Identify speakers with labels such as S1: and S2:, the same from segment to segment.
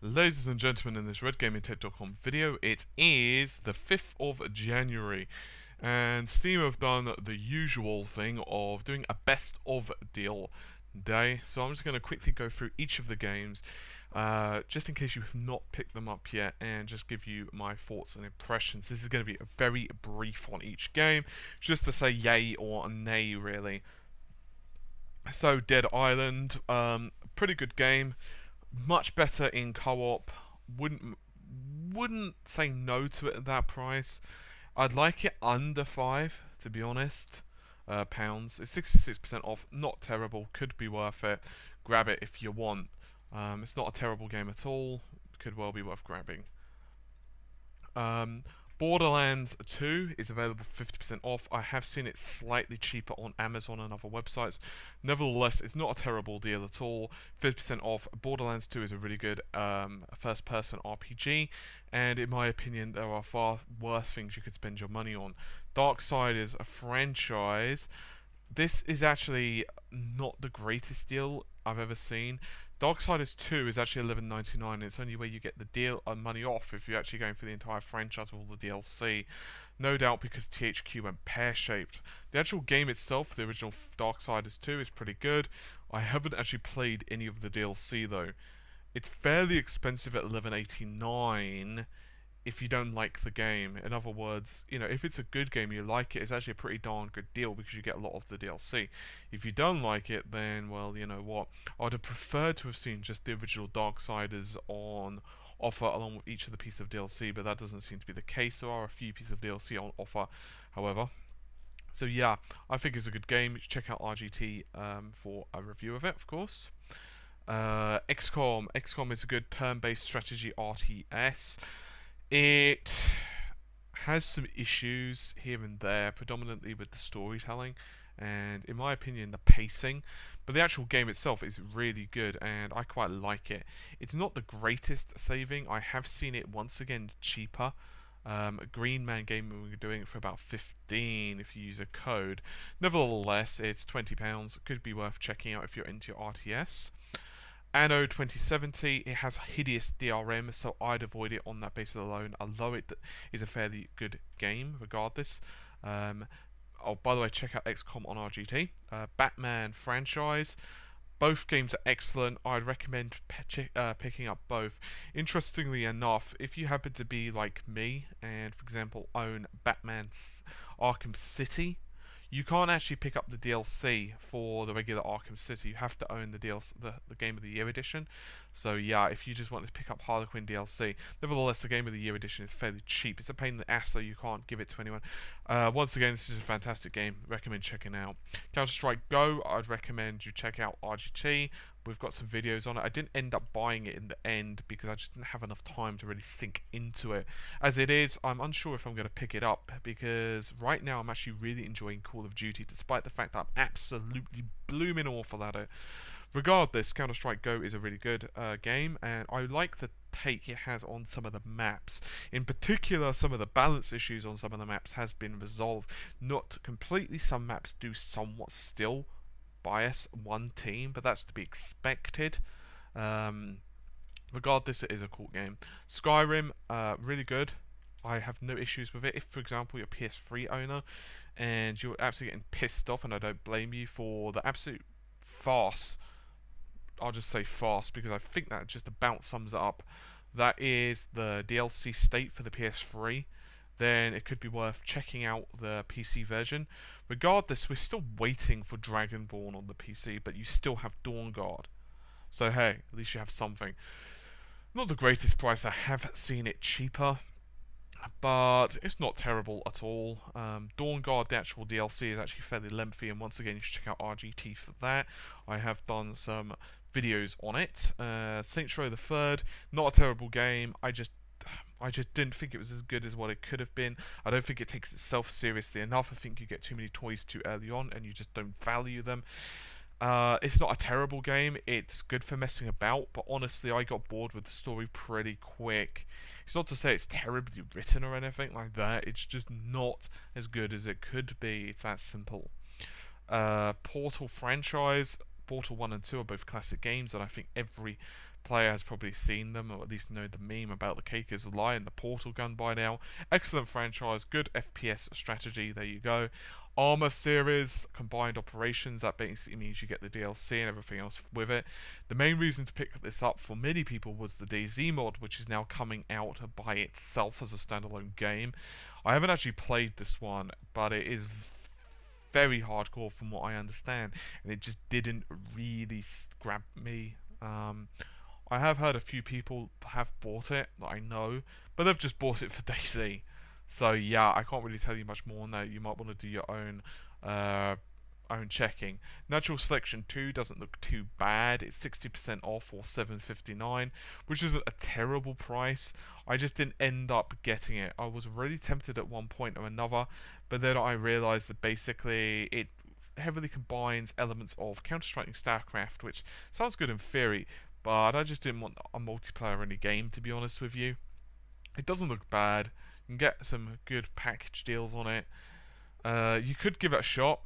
S1: Ladies and gentlemen, in this RedGamingTech.com video, it is the 5th of January, and Steam have done the usual thing of doing a best of deal day. So I'm just going to quickly go through each of the games, just in case you have not picked them up yet, and just give you my thoughts and impressions. This is going to be very brief on each game, just to say yay or nay, really. So Dead Island, pretty good game. Much better in co-op. Wouldn't say no to it at that price. I'd like it under £5, to be honest. Pounds. It's 66% off. Not terrible. Could be worth it. Grab it if you want. It's not a terrible game at all. Could well be worth grabbing. Borderlands 2 is available 50% off. I have seen it slightly cheaper on Amazon and other websites. Nevertheless, it's not a terrible deal at all. 50% off. Borderlands 2 is a really good first-person RPG, and in my opinion, there are far worse things you could spend your money on. Darksiders, a franchise. This is actually not the greatest deal I've ever seen. Darksiders 2 is actually $11.99, and it's only where you get the deal money off if you're actually going for the entire franchise with all the DLC. No doubt because THQ went pear-shaped. The actual game itself, the original Darksiders 2, is pretty good. I haven't actually played any of the DLC though. It's fairly expensive at $11.89 if you don't like the game. In other words, you know, if it's a good game you like it, it's actually a pretty darn good deal because you get a lot of the DLC. If you don't like it, then, well, you know what, I'd have preferred to have seen just the original Darksiders on offer along with each of the pieces of DLC, but that doesn't seem to be the case. There are a few pieces of DLC on offer, however. So yeah, I think it's a good game. Check out RGT for a review of it, of course. XCOM. XCOM is a good turn-based strategy RTS. It has some issues here and there, predominantly with the storytelling and, in my opinion, the pacing. But the actual game itself is really good, and I quite like it. It's not the greatest saving. I have seen it once again cheaper. Green Man Gaming were doing it for about 15 if you use a code. Nevertheless, it's £20. Could be worth checking out if you're into your RTS. Anno 2070, it has hideous DRM, so I'd avoid it on that basis alone, although it is a fairly good game regardless. Oh, by the way, check out XCOM on RGT. Batman franchise, both games are excellent. I'd recommend picking up both. Interestingly enough, if you happen to be like me and, for example, own Batman Arkham City, you can't actually pick up the DLC for the regular Arkham City. You have to own the DLC, the Game of the Year edition. So yeah, if you just want to pick up Harlequin DLC, nevertheless, the Game of the Year edition is fairly cheap. It's a pain in the ass, though. You can't give it to anyone. Once again, this is a fantastic game. Recommend checking out. Counter-Strike Go, I'd recommend you check out RGT. We've got some videos on it. I didn't end up buying it in the end because I just didn't have enough time to really sink into it. As it is, I'm unsure if I'm going to pick it up because right now I'm actually really enjoying Call of Duty, despite the fact that I'm absolutely blooming awful at it. Regardless, Counter-Strike Go is a really good game, and I like the take it has on some of the maps. In particular, some of the balance issues on some of the maps has been resolved. Not completely, some maps do somewhat still bias one team, but that's to be expected. Regardless, it is a cool game. Skyrim, really good. I have no issues with it. If, for example, you're a PS3 owner and you're absolutely getting pissed off, and I don't blame you for the absolute farce, I'll just say farce because I think that just about sums it up, that is the DLC state for the PS3, then it could be worth checking out the PC version. Regardless, we're still waiting for Dragonborn on the PC, but you still have Dawnguard. So hey, at least you have something. Not the greatest price, I have seen it cheaper, but it's not terrible at all. Dawnguard, the actual DLC, is actually fairly lengthy, and once again, you should check out RGT for that. I have done some videos on it. Saints Row the Third, not a terrible game. I just didn't think it was as good as what it could have been. I don't think it takes itself seriously enough. I think you get too many toys too early on, and you just don't value them. It's not a terrible game. It's good for messing about, but honestly, I got bored with the story pretty quick. It's not to say it's terribly written or anything like that. It's just not as good as it could be. It's that simple. Portal franchise, Portal 1 and 2 are both classic games, and I think every player has probably seen them, or at least know the meme about the cake is a lie and the portal gun by now. Excellent franchise, good FPS strategy, there you go. Armor series, combined operations, that basically means you get the DLC and everything else with it. The main reason to pick this up for many people was the DayZ mod, which is now coming out by itself as a standalone game. I haven't actually played this one, but it is very hardcore from what I understand, and it just didn't really grab me. I have heard a few people have bought it that I know, but they've just bought it for DayZ. So yeah, I can't really tell you much more on that. You might want to do your own checking. Natural Selection 2 doesn't look too bad. It's 60% off or $7.59, which isn't a terrible price. I just didn't end up getting it. I was really tempted at one point or another, but then I realized that basically it heavily combines elements of Counter-Strike and StarCraft, which sounds good in theory, but I just didn't want a multiplayer-only game, to be honest with you. It doesn't look bad. You can get some good package deals on it. You could give it a shot.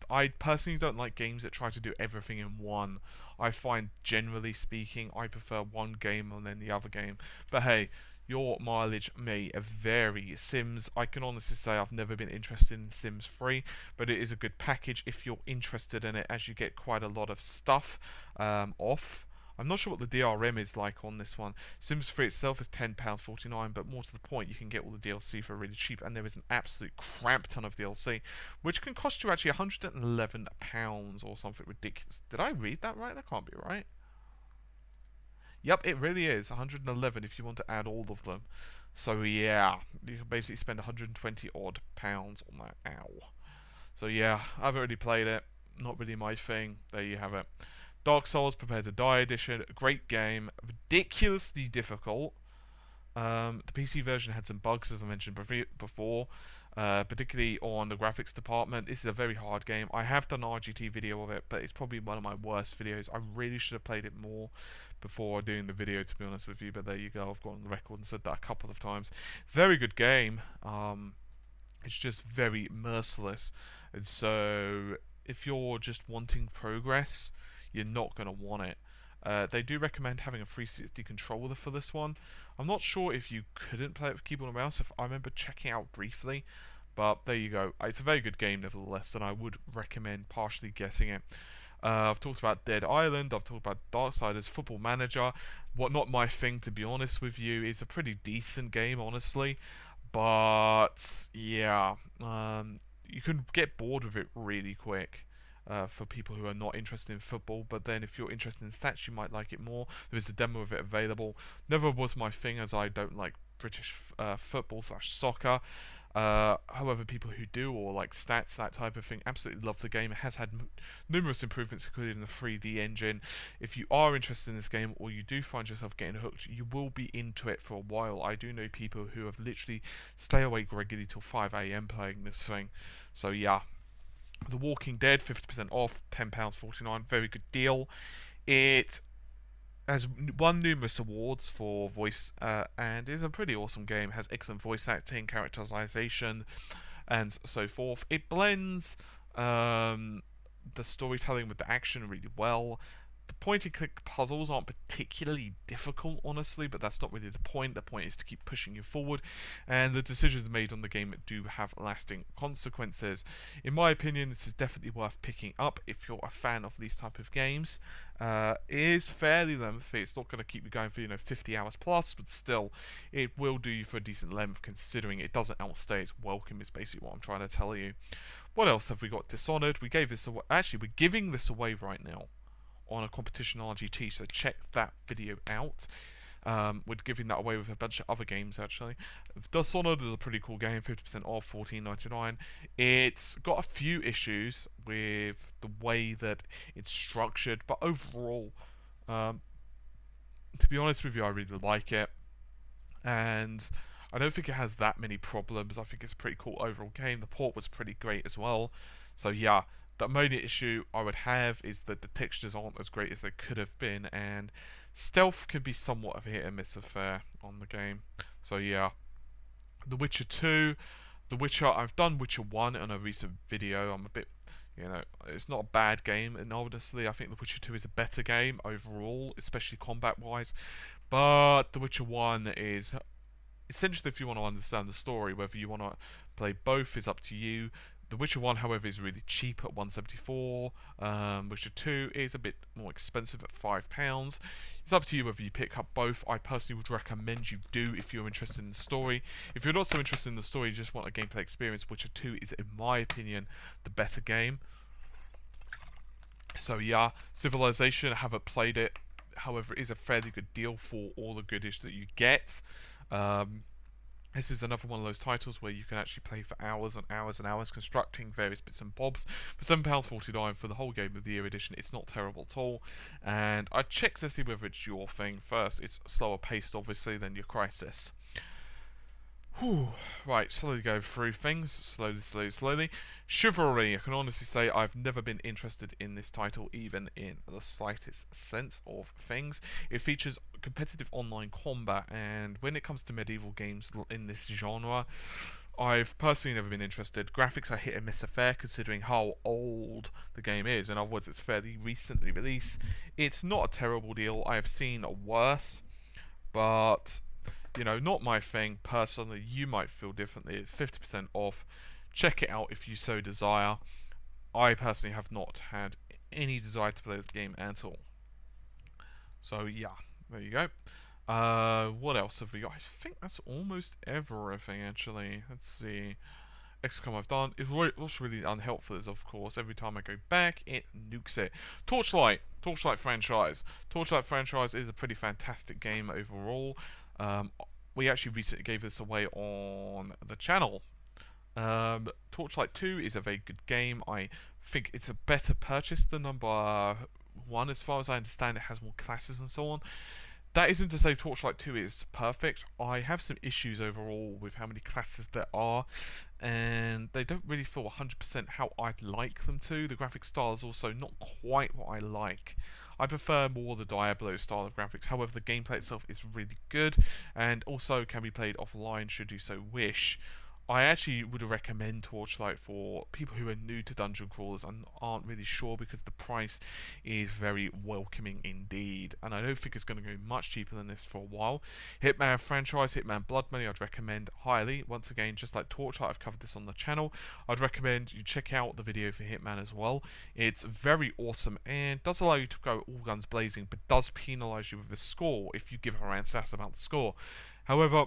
S1: I personally don't like games that try to do everything in one. I find, generally speaking, I prefer one game and then the other game. But hey, your mileage may vary. Sims, I can honestly say I've never been interested in Sims 3, but it is a good package if you're interested in it, as you get quite a lot of stuff off. I'm not sure what the DRM is like on this one. Sims 3 itself is £10.49, but more to the point, you can get all the DLC for really cheap, and there is an absolute crap ton of DLC, which can cost you actually £111 or something ridiculous. Did I read that right? That can't be right. Yep, it really is 111 if you want to add all of them. So yeah, you can basically spend 120 odd pounds on that. Ow. So yeah, I've already played it. Not really my thing. There you have it. Dark Souls Prepare to Die edition, great game, ridiculously difficult. The PC version had some bugs, as I mentioned before, particularly on the graphics department. This is a very hard game. I have done an RGT video of it, but it's probably one of my worst videos. I really should have played it more before doing the video, to be honest with you, but there you go. I've gone on the record and said that a couple of times. Very good game. It's just very merciless, and so if you're just wanting progress, you're not going to want it. They do recommend having a 360 controller for this one. I'm not sure if you couldn't play it with keyboard and mouse. If I remember checking out briefly, but there you go. It's a very good game nevertheless, and I would recommend partially getting it. I've talked about Dead Island. I've talked about Darksiders, Football Manager. What not my thing, to be honest with you. It's a pretty decent game, honestly, but yeah, you can get bored with it really quick. For people who are not interested in football, but then if you're interested in stats, you might like it more. There is a demo of it available. Never was my thing, as I don't like British football / soccer. However, people who do, or like stats, that type of thing, absolutely love the game. It has had numerous improvements, including the 3D engine. If you are interested in this game, or you do find yourself getting hooked, you will be into it for a while. I do know people who have literally stay awake regularly till 5 AM playing this thing. So yeah. The Walking Dead, 50% off, £10.49, very good deal. It has won numerous awards for voice, and is a pretty awesome game. It has excellent voice acting, characterization, and so forth. It blends the storytelling with the action really well. The point-and-click puzzles aren't particularly difficult, honestly, but that's not really the point. The point is to keep pushing you forward, and the decisions made on the game do have lasting consequences. In my opinion, this is definitely worth picking up if you're a fan of these type of games. It is fairly lengthy. It's not going to keep you going for 50 hours plus, but still, it will do you for a decent length, considering it doesn't outstay its welcome, is basically what I'm trying to tell you. What else have we got? Dishonored. We gave this away. Actually, we're giving this away right now on a competition RGT, so check that video out. We're giving that away with a bunch of other games, actually. Dishonored is a pretty cool game, 50% off, $14.99. It's got a few issues with the way that it's structured, but overall, to be honest with you, I really like it. And I don't think it has that many problems. I think it's a pretty cool overall game. The port was pretty great as well. So yeah, the main issue I would have is that the textures aren't as great as they could have been, and stealth can be somewhat of a hit and miss affair on the game. So yeah, The Witcher 2. The Witcher, I've done Witcher 1 in a recent video. I'm a bit, You know, it's not a bad game, and honestly, I think The Witcher 2 is a better game overall, especially combat-wise. But The Witcher 1 is essentially, if you want to understand the story, whether you want to play both is up to you. The Witcher 1, however, is really cheap at 174. Witcher 2 is a bit more expensive at £5. It's up to you whether you pick up both. I personally would recommend you do if you're interested in the story. If you're not so interested in the story, you just want a gameplay experience, Witcher 2 is, in my opinion, the better game. So yeah, Civilization, I haven't played it. However, it is a fairly good deal for all the goodies that you get. This is another one of those titles where you can actually play for hours and hours and hours constructing various bits and bobs. For £7.49 for the whole Game of the Year edition, it's not terrible at all. And I checked to see whether it's your thing. First, it's slower paced, obviously, than your Crisis. Whew. Right, slowly go through things. Slowly. Chivalry. I can honestly say I've never been interested in this title, even in the slightest sense of things. It features competitive online combat, and when it comes to medieval games in this genre, I've personally never been interested. Graphics are hit and miss affair, considering how old the game is. In other words, it's fairly recently released. It's not a terrible deal. I have seen worse, but you know, not my thing personally. You might feel differently. It's 50% off. Check it out if you so desire. I personally have not had any desire to play this game at all. So yeah, there you go. What else have we got? I think that's almost everything actually. Let's see. XCOM I've done. What's really unhelpful is, of course, every time I go back, it nukes it. Torchlight franchise. Torchlight franchise is a pretty fantastic game overall. We actually recently gave this away on the channel. Torchlight 2 is a very good game. I think it's a better purchase than number 1, as far as I understand. It has more classes and so on. That isn't to say Torchlight 2 is perfect. I have some issues overall with how many classes there are, and they don't really feel 100% how I'd like them to. The graphic style is also not quite what I like. I prefer more the Diablo style of graphics. However, the gameplay itself is really good, and also can be played offline should you so wish. I actually would recommend Torchlight for people who are new to dungeon crawlers and aren't really sure, because the price is very welcoming indeed. And I don't think it's going to go much cheaper than this for a while. Hitman franchise, Hitman Blood Money, I'd recommend highly. Once again, just like Torchlight, I've covered this on the channel. I'd recommend you check out the video for Hitman as well. It's very awesome and does allow you to go all guns blazing, but does penalise you with a score if you give a round sass about the score. However,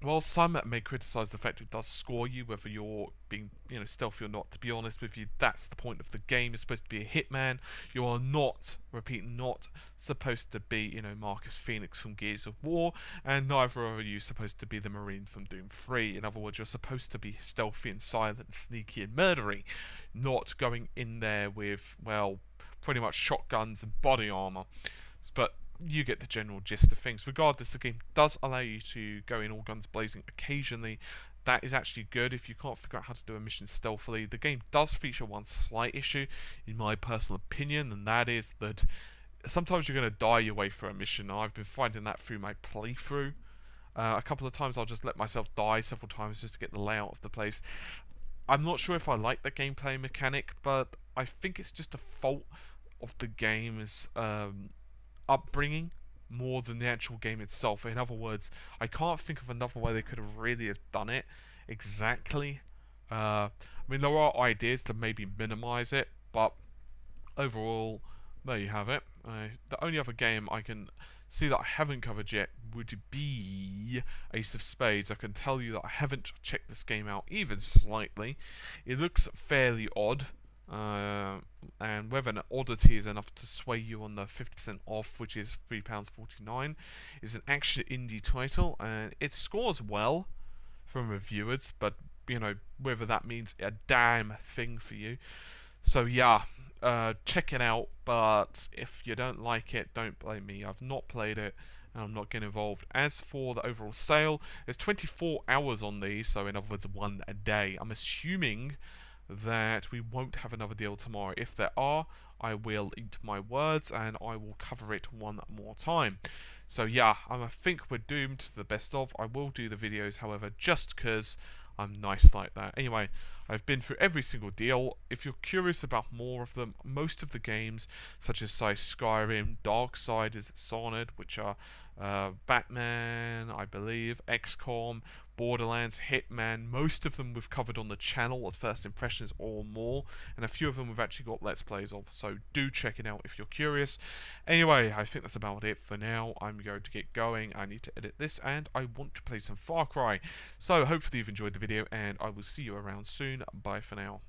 S1: while some may criticise the fact it does score you, whether you're being, stealthy or not, to be honest with you, that's the point of the game. You're supposed to be a hitman. You are not, repeat, not supposed to be, Marcus Phoenix from Gears of War, and neither are you supposed to be the Marine from Doom 3. In other words, you're supposed to be stealthy and silent, sneaky and murdery, not going in there with, well, pretty much shotguns and body armour. But you get the general gist of things. Regardless, the game does allow you to go in all guns blazing occasionally. That is actually good if you can't figure out how to do a mission stealthily. The game does feature one slight issue, in my personal opinion, and that is that sometimes you're going to die your way through a mission. I've been finding that through my playthrough. A couple of times I'll just let myself die several times just to get the layout of the place. I'm not sure if I like the gameplay mechanic, but I think it's just a fault of the game's upbringing more than the actual game itself. In other words, I can't think of another way they could have really done it exactly. I mean, there are ideas to maybe minimize it, but overall, there you have it. The only other game I can see that I haven't covered yet would be Ace of Spades. I can tell you that I haven't checked this game out even slightly. It looks fairly odd. And whether an oddity is enough to sway you on the 50% off, which is £3.49, is an action indie title, and it scores well from reviewers, but whether that means a damn thing for you. So yeah, check it out, but if you don't like it, don't blame me. I've not played it, and I'm not getting involved. As for the overall sale, there's 24 hours on these, so in other words, one a day. I'm assuming that we won't have another deal tomorrow. If there are, I will eat my words and I will cover it one more time. So yeah, I think we're doomed to the best of. I will do the videos, however, just because I'm nice like that. Anyway, I've been through every single deal. If you're curious about more of them, most of the games, such as say Skyrim, Darksiders, Dishonored, which are Batman, I believe, XCOM, Borderlands, Hitman, most of them we've covered on the channel as first impressions or more, and a few of them we've actually got let's plays of, so do check it out if you're curious. Anyway, I think that's about it for now. I'm going to get going. I need to edit this, and I want to play some Far Cry. So hopefully you've enjoyed the video, and I will see you around soon. Bye for now.